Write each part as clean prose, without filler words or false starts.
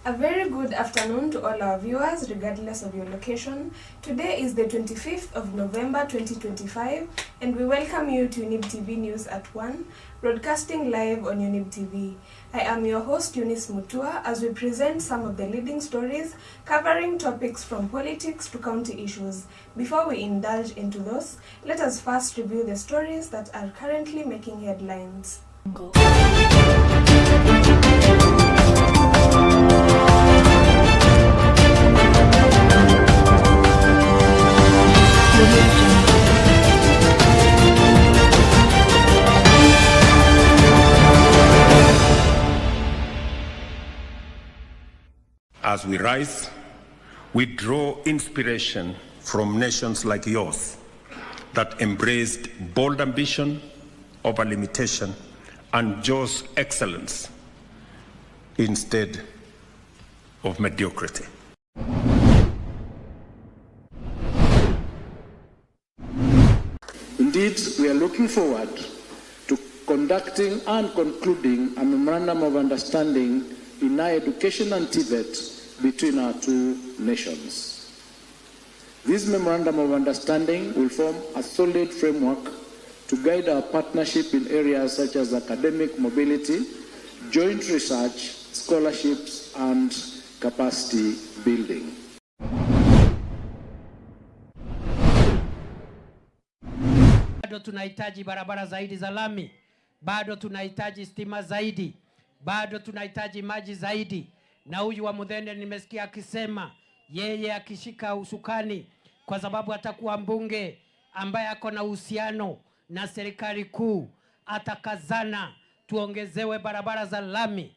A very good afternoon to all our viewers, regardless of your location. Today is the 25th of November 2025, and we welcome you to Younib TV News at 1, broadcasting live on Younib TV. I am your host, Eunice Mutua, as we present some of the leading stories covering topics from politics to county issues. Before we indulge into those, let us first review the stories that are currently making headlines. As we rise, we draw inspiration from nations like yours that embraced bold ambition over limitation and chose excellence instead of mediocrity. Indeed, we are looking forward to conducting and concluding a memorandum of understanding in higher education and TVET between our two nations. This memorandum of understanding will form a solid framework to guide our partnership in areas such as academic mobility, joint research, scholarships, and capacity building. Bado tunahitaji barabara zaidi za lami, bado tunahitaji stima zaidi, bado tunahitaji maji zaidi. Na huyu wa Muthende nimesikia akisema yeye akishika usukani, kwa sababu atakuwa mbunge ambaye ako na uhusiano na serikali kuu, atakazana tuongezewe barabara za lami.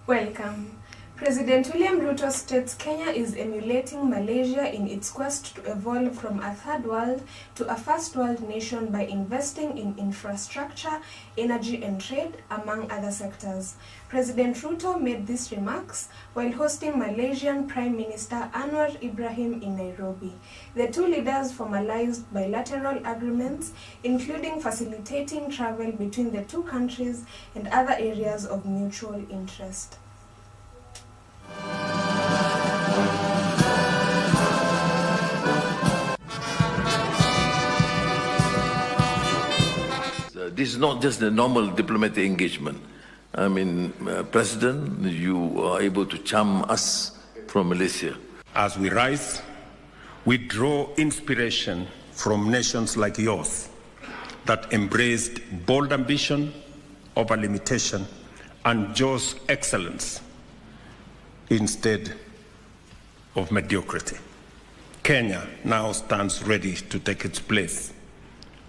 Welcome. President William Ruto states Kenya is emulating Malaysia in its quest to evolve from a third world to a first world nation by investing in infrastructure, energy and trade, among other sectors. President Ruto made these remarks while hosting Malaysian Prime Minister Anwar Ibrahim in Nairobi. The two leaders formalized bilateral agreements, including facilitating travel between the two countries and other areas of mutual interest. This is not just a normal diplomatic engagement. I mean, President, you are able to charm us from Malaysia. As we rise, we draw inspiration from nations like yours that embraced bold ambition over limitation and chose excellence instead of mediocrity. Kenya now stands ready to take its place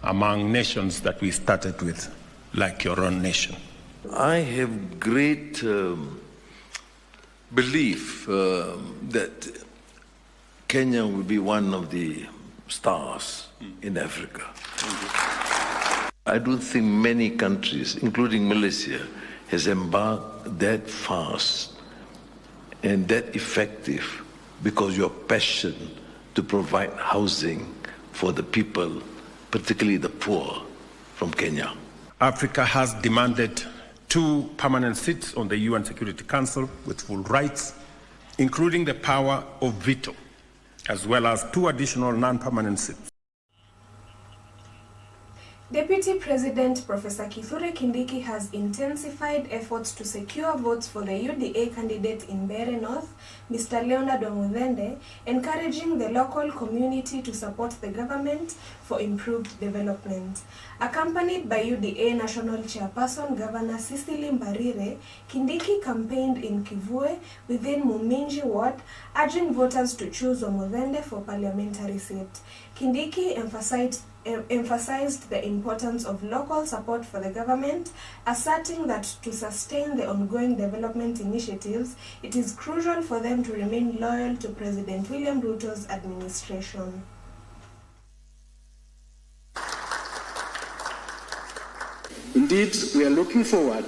among nations that we started with, like your own nation. I have great belief that Kenya will be one of the stars in Africa. I don't think many countries, including Malaysia, has embarked that fast and that effective because your passion to provide housing for the people, particularly the poor, from Kenya. Africa has demanded 2 permanent seats on the UN Security Council with full rights, including the power of veto, as well as 2 additional non-permanent seats. Deputy President Professor Kithure Kindiki has intensified efforts to secure votes for the UDA candidate in Mbeere North, Mr. Leonard Muthende, encouraging the local community to support the government for improved development. Accompanied by UDA National Chairperson Governor Cecily Mbarire, Kindiki campaigned in Kivue within Muminji Ward, urging voters to choose Muthende for parliamentary seat. Kindiki emphasized the importance of local support for the government, asserting that to sustain the ongoing development initiatives, it is crucial for them to remain loyal to President William Ruto's administration. Indeed, we are looking forward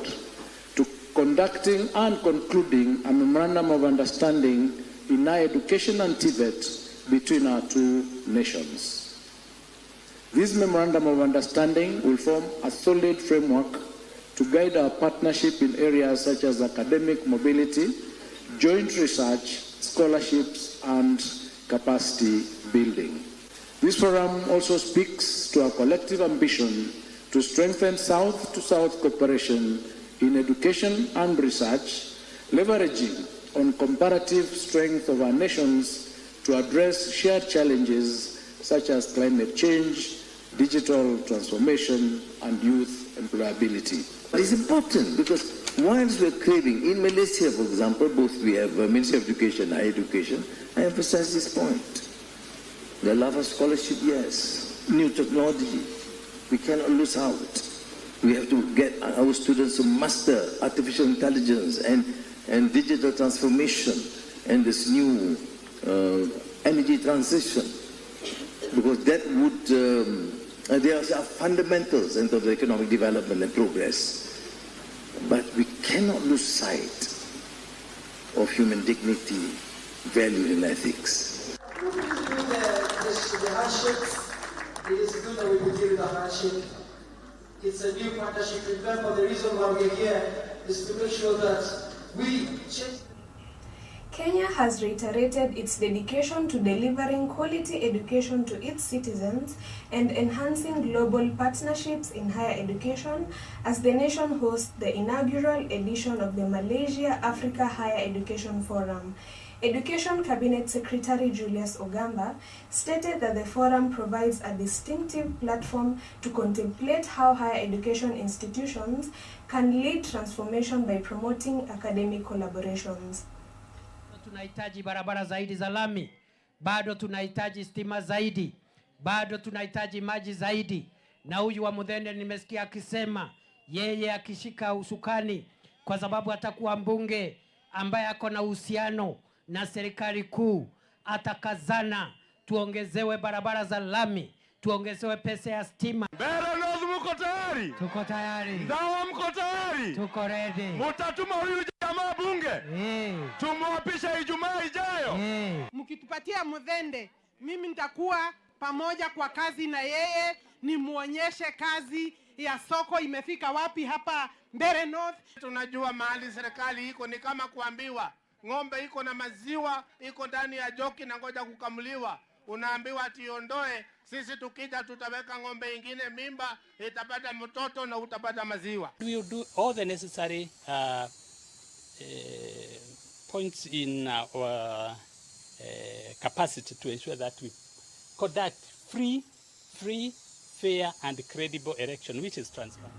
to conducting and concluding a memorandum of understanding in higher education and TVET between our two nations. This memorandum of understanding will form a solid framework to guide our partnership in areas such as academic mobility, joint research, scholarships, and capacity building. This forum also speaks to our collective ambition to strengthen South-to-South cooperation in education and research, leveraging on comparative strength of our nations to address shared challenges such as climate change, digital transformation, and youth employability. It's important because whilst we're craving, in Malaysia, for example, both we have Ministry of Education and Higher Education, I emphasize this point. The love of scholarship, yes. New technology, we cannot lose out. We have to get our students to master artificial intelligence and digital transformation and this new energy transition, because that would, there are fundamentals in terms of economic development and progress. But we cannot lose sight of human dignity, value, and ethics. The hardships, it is good that we will deal with the hardship. It's a new partnership. Remember, the reason why we're here is to make sure that we change. Kenya has reiterated its dedication to delivering quality education to its citizens and enhancing global partnerships in higher education as the nation hosts the inaugural edition of the Malaysia Africa Higher Education Forum. Education Cabinet Secretary Julius Ogamba stated that the forum provides a distinctive platform to contemplate how higher education institutions can lead transformation by promoting academic collaborations. Tunahitaji barabara zaidi za lami, bado tunahitaji stima zaidi, bado tunahitaji maji zaidi. Na huyu wa Muthende nimesikia akisema yeye akishika usukani, kwa sababu atakuwa mbunge ambaye ako na uhusiano na serikali kuu, atakazana tuongezewe barabara za lami, tuongezewe pesa ya stima. Berenos, mko tayari? Tuko tayari. Ndawa, mko tayari? Tuko ready. Mutatuma huyu jamaa bunge? Tumwapisha Ijumaa ijayo? Mkitupatia Muthende, mimi nitakuwa pamoja kwa kazi na yeye, nimuonyeshe kazi ya soko imefika wapi hapa Mbeere North. Tunajua mahali serikali iko ni kama kuambiwa ng'ombe iko na maziwa iko ndani ya joki na ngoja kukamuliwa. Unaambiwa tiondoe, sisi tukija tutaweka ng'ombe ingine mimba, itapata mtoto na utapata maziwa. We will do all the necessary points in our capacity to ensure that we conduct free, fair and credible election which is transparent.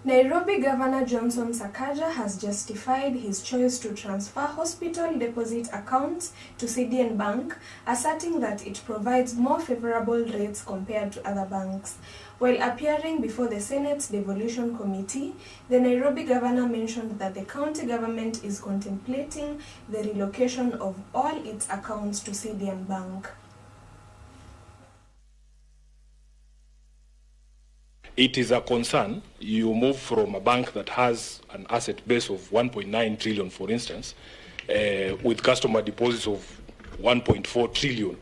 Nairobi Governor Johnson Sakaja has justified his choice to transfer hospital deposit accounts to CBN Bank, asserting that it provides more favorable rates compared to other banks. While appearing before the Senate's Devolution Committee, the Nairobi Governor mentioned that the county government is contemplating the relocation of all its accounts to CBN Bank. It is a concern. You move from a bank that has an asset base of 1.9 trillion, for instance, with customer deposits of 1.4 trillion.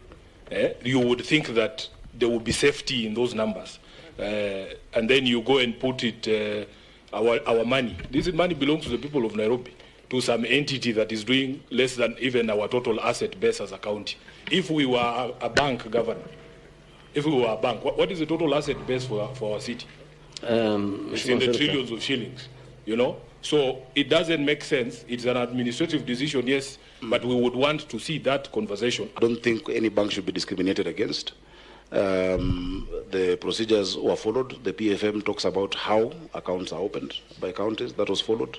You would think that there would be safety in those numbers. And then you go and put it, our money. This money belongs to the people of Nairobi, to some entity that is doing less than even our total asset base as a county. If we were a bank, Governor, if we were a bank, what is the total asset base for our city? It's in the trillions of shillings, you know? So it doesn't make sense. It's an administrative decision, yes, but we would want to see that conversation. I don't think any bank should be discriminated against. The procedures were followed. The PFM talks about how accounts are opened by counties. That was followed.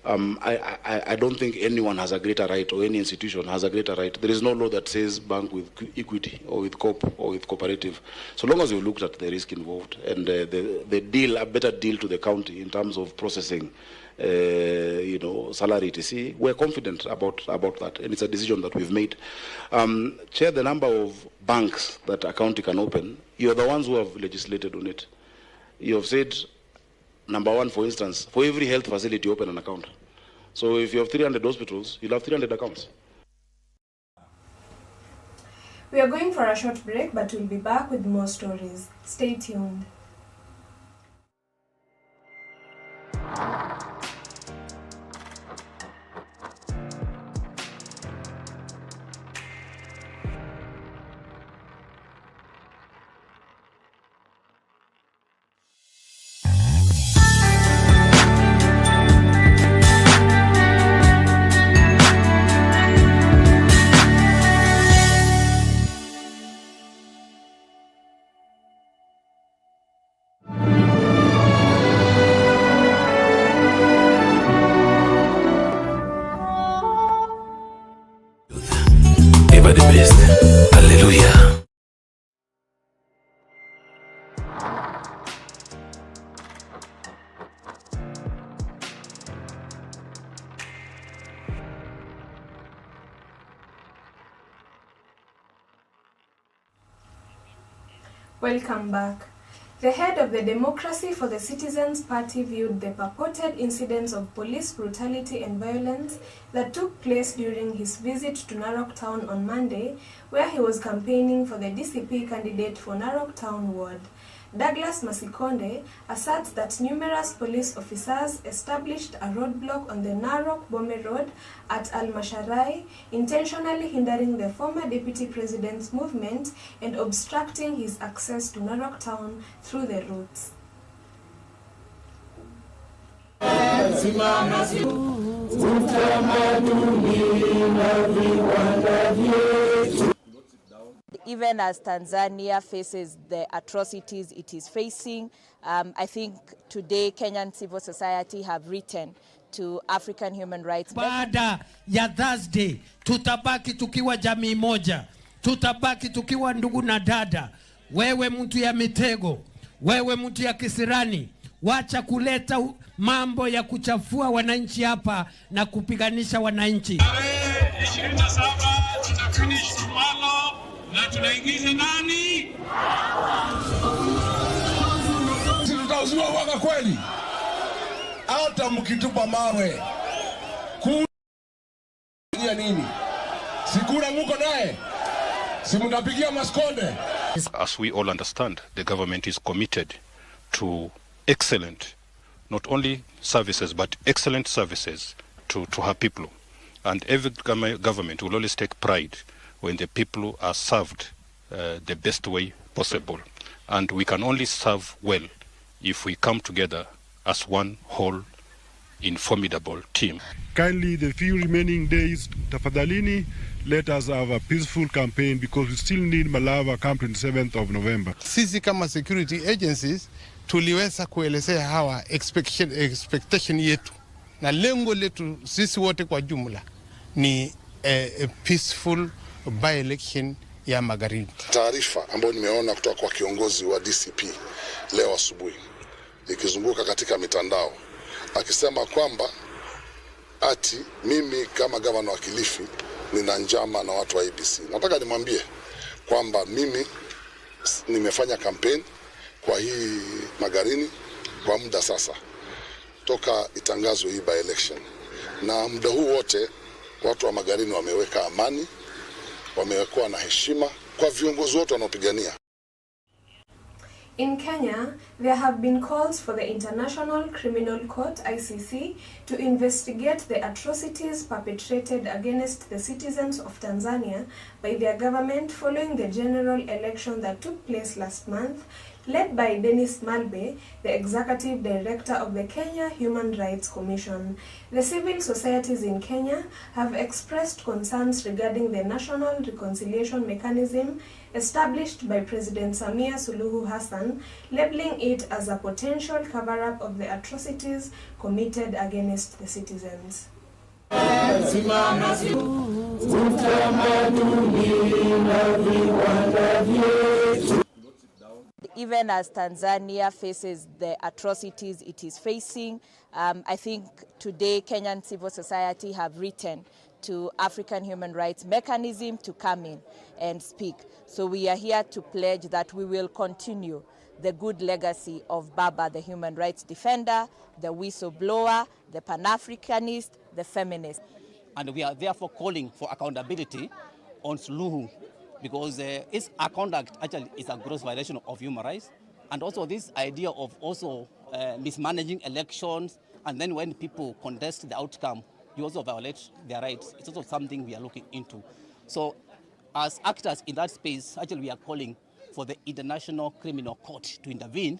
I don't think anyone has a greater right, or any institution has a greater right. There is no law that says bank with equity or with co-op or with cooperative. So long as you looked at the risk involved and the deal, a better deal to the county in terms of processing, salary etc. We're confident about that, and it's a decision that we've made. Chair, the number of banks that a county can open, you're the ones who have legislated on it. You have said Number one, for instance, for every health facility, open an account. So if you have 300 hospitals, you'll have 300 accounts. We are going for a short break, but we'll be back with more stories. Stay tuned. Hallelujah. Welcome back. The head of the Democracy for the Citizens Party viewed the purported incidents of police brutality and violence that took place during his visit to Narok Town on Monday, where he was campaigning for the DCP candidate for Narok Town Ward. Douglas Masikonde asserts that numerous police officers established a roadblock on the Narok Bome Road at Al-Masharai, intentionally hindering the former deputy president's movement and obstructing his access to Narok Town through the routes. Even as Tanzania faces the atrocities it is facing, I think today Kenyan civil society have written to African human rights. Baada ya Thursday, tutabaki tukiwa jamii moja, tutabaki tukiwa ndugu na dada. Wewe mtu ya mitego, wewe mtu ya kisirani, wacha kuleta mambo ya kuchafua wananchi hapa na kupiganisha wananchi. 27 tutafinish Tumalo na tunaingiza nani? Tutauzua waka kweli. Hata mkitupa mawe. Kuja nini? Sikuna muko naye. Si mtapigia Maskonde. As we all understand, the government is committed to excellent, not only services, but excellent services to her people. And every government will always take pride when the people are served the best way possible. And we can only serve well if we come together as one whole, formidable team. Kindly, the few remaining days, tafadhalini, let us have a peaceful campaign because we still need Malava come 27th of November. Sisi kama security agencies tuliweza kuelezea hawa expectation yetu na lengo letu sisi wote kwa jumla ni a peaceful by-election ya Magharibi. Taarifa ambayo nimeona kutoka kwa kiongozi wa DCP leo asubuhi ikizunguka katika mitandao akisema kwamba ati mimi kama gavana wa Kilifi nina njama na watu wa ABC. Nataka nimwambie kwamba mimi nimefanya campaign kwa hii Magarini kwa muda sasa toka itangazwe hii by election, na muda huu wote watu wa Magarini wameweka amani, wamekuwa na heshima kwa viongozi wote wanaopigania. In Kenya, there have been calls for the International Criminal Court (ICC) to investigate the atrocities perpetrated against the citizens of Tanzania by their government following the general election that took place last month, led by Dennis Malbe, the Executive Director of the Kenya Human Rights Commission. The civil societies in Kenya have expressed concerns regarding the National Reconciliation Mechanism established by President Samia Suluhu Hassan, labeling it as a potential cover-up of the atrocities committed against the citizens. Even as Tanzania faces the atrocities it is facing, I think today Kenyan civil society have written to African human rights mechanism to come in and speak. So we are here to pledge that we will continue the good legacy of Baba, the human rights defender, the whistleblower, the Pan-Africanist, the feminist. And we are therefore calling for accountability on Suluhu, because its conduct actually is a gross violation of human rights. And also this idea of also mismanaging elections, and then when people contest the outcome, you also violate their rights. It's also something we are looking into. So as actors in that space, actually we are calling for the International Criminal Court to intervene,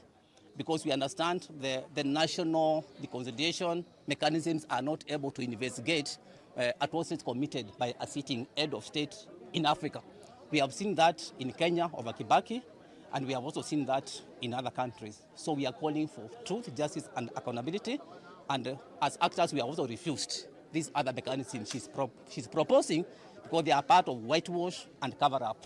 because we understand the national reconciliation mechanisms are not able to investigate atrocities committed by a sitting head of state in Africa. We have seen that in Kenya over Kibaki, and we have also seen that in other countries. So we are calling for truth, justice, and accountability. And as actors, we have also refused these other mechanisms she's proposing, because they are part of whitewash and cover-up.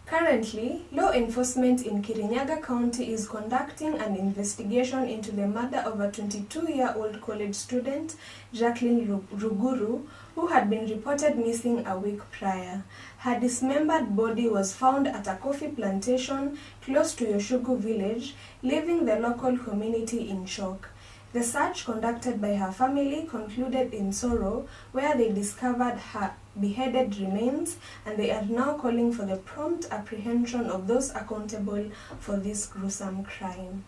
Currently, law enforcement in Kirinyaga County is conducting an investigation into the murder of a 22-year-old college student, Jacqueline Ruguru, who had been reported missing a week prior. Her dismembered body was found at a coffee plantation close to Yoshugu village, leaving the local community in shock. The search conducted by her family concluded in sorrow, where they discovered her beheaded remains, and they are now calling for the prompt apprehension of those accountable for this gruesome crime.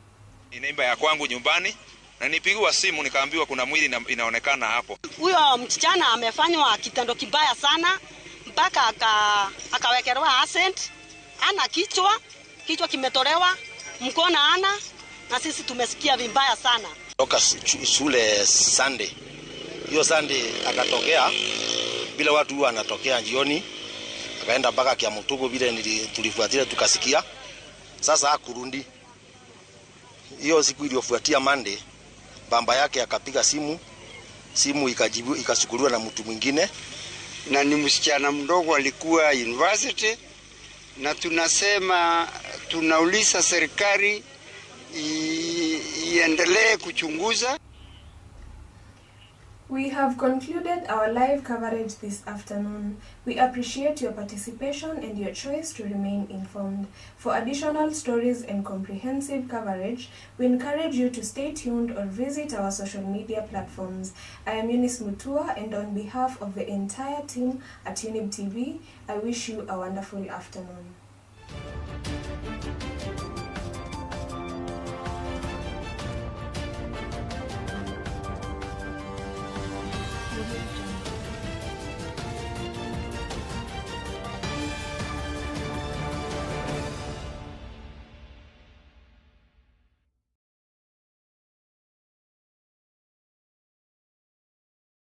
Ni neighbor ya kwangu nyumbani, na nipigiwa simu nikaambiwa kuna mwili inaonekana hapo. Huyo msichana amefanywa kitendo kibaya sana, mpaka akawekewa accent, ana kichwa kimetolewa, mkono ana, na sisi tumesikia vibaya sana. Toka shule Sunday. Hiyo Sunday akatokea bila watu huwa anatokea jioni. Akaenda mpaka Kiamutugu vile tulifuatilia tukasikia. Sasa hakurundi. Hiyo siku iliyofuatia Monday, baba yake akapiga simu ikachukuliwa na mtu mwingine, na ni msichana mdogo alikuwa university, na tunauliza serikali iendelee kuchunguza. We have concluded our live coverage this afternoon. We appreciate your participation and your choice to remain informed. For additional stories and comprehensive coverage, we encourage you to stay tuned or visit our social media platforms. I am Eunice Mutua, and on behalf of the entire team at Younib TV, I wish you a wonderful afternoon.